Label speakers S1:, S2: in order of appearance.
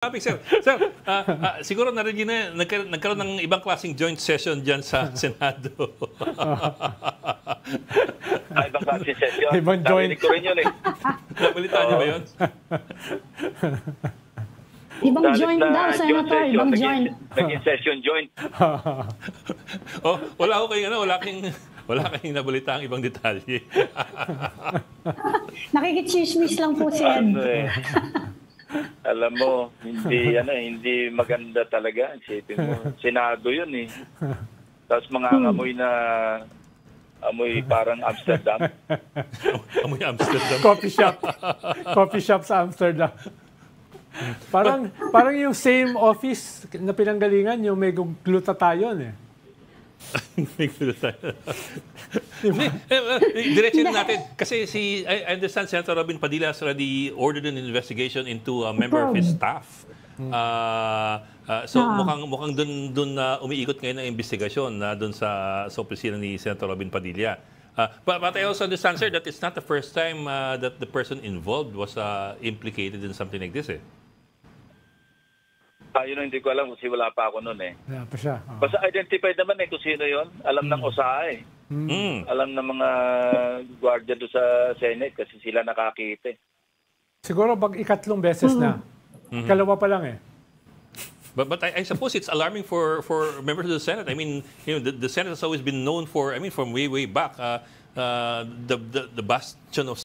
S1: Topic, sir. Sir, siguro narinig na nagkaroon ng ibang klaseng joint session dyan sa Senado.
S2: Ibang klaseng session.
S3: Ibang joint.
S2: Narinig ko rin yun eh.
S1: Nabalitaan niyo ba yun?
S4: Ibang
S2: Dalit
S4: joint
S2: na
S4: daw, Senator.
S2: session,
S4: Ibang
S2: naging-
S4: joint.
S2: Naging session joint.
S1: Oh, wala kayong nabalitaang ibang detalye.
S4: Nakikichismis lang po si Ed.
S2: Ano eh. Alam mo, hindi maganda talaga. Isipin mo, Senado yun eh. Tapos mga amoy parang Amsterdam.
S1: Amoy Amsterdam.
S3: Coffee shop sa Amsterdam. Parang yung same office na pinanggalingan, yung may glutathione eh.
S1: Diretso natin. Kasi I understand Senator Robin Padilla has already ordered an investigation into a member of his staff. So mukhang dun umiikot ngayon ang investigasyon dun sa opisina ni Senator Robin Padilla. But I also understand, sir, that it's not the first time that the person involved was implicated in something like this eh.
S2: Yun hindi ko alam kasi wala pa ako noon eh.
S3: Wala pa siya.
S2: Basta identified naman eh kung sino yun. Alam ng OSA eh. Alam ng mga gwardiya doon sa Senate kasi sila nakakita eh.
S3: Siguro pag ikatlong beses na. Kalawa pa lang eh.
S1: But I suppose it's alarming for members of the Senate. I mean, the Senate has always been known for, from way back, the bastion of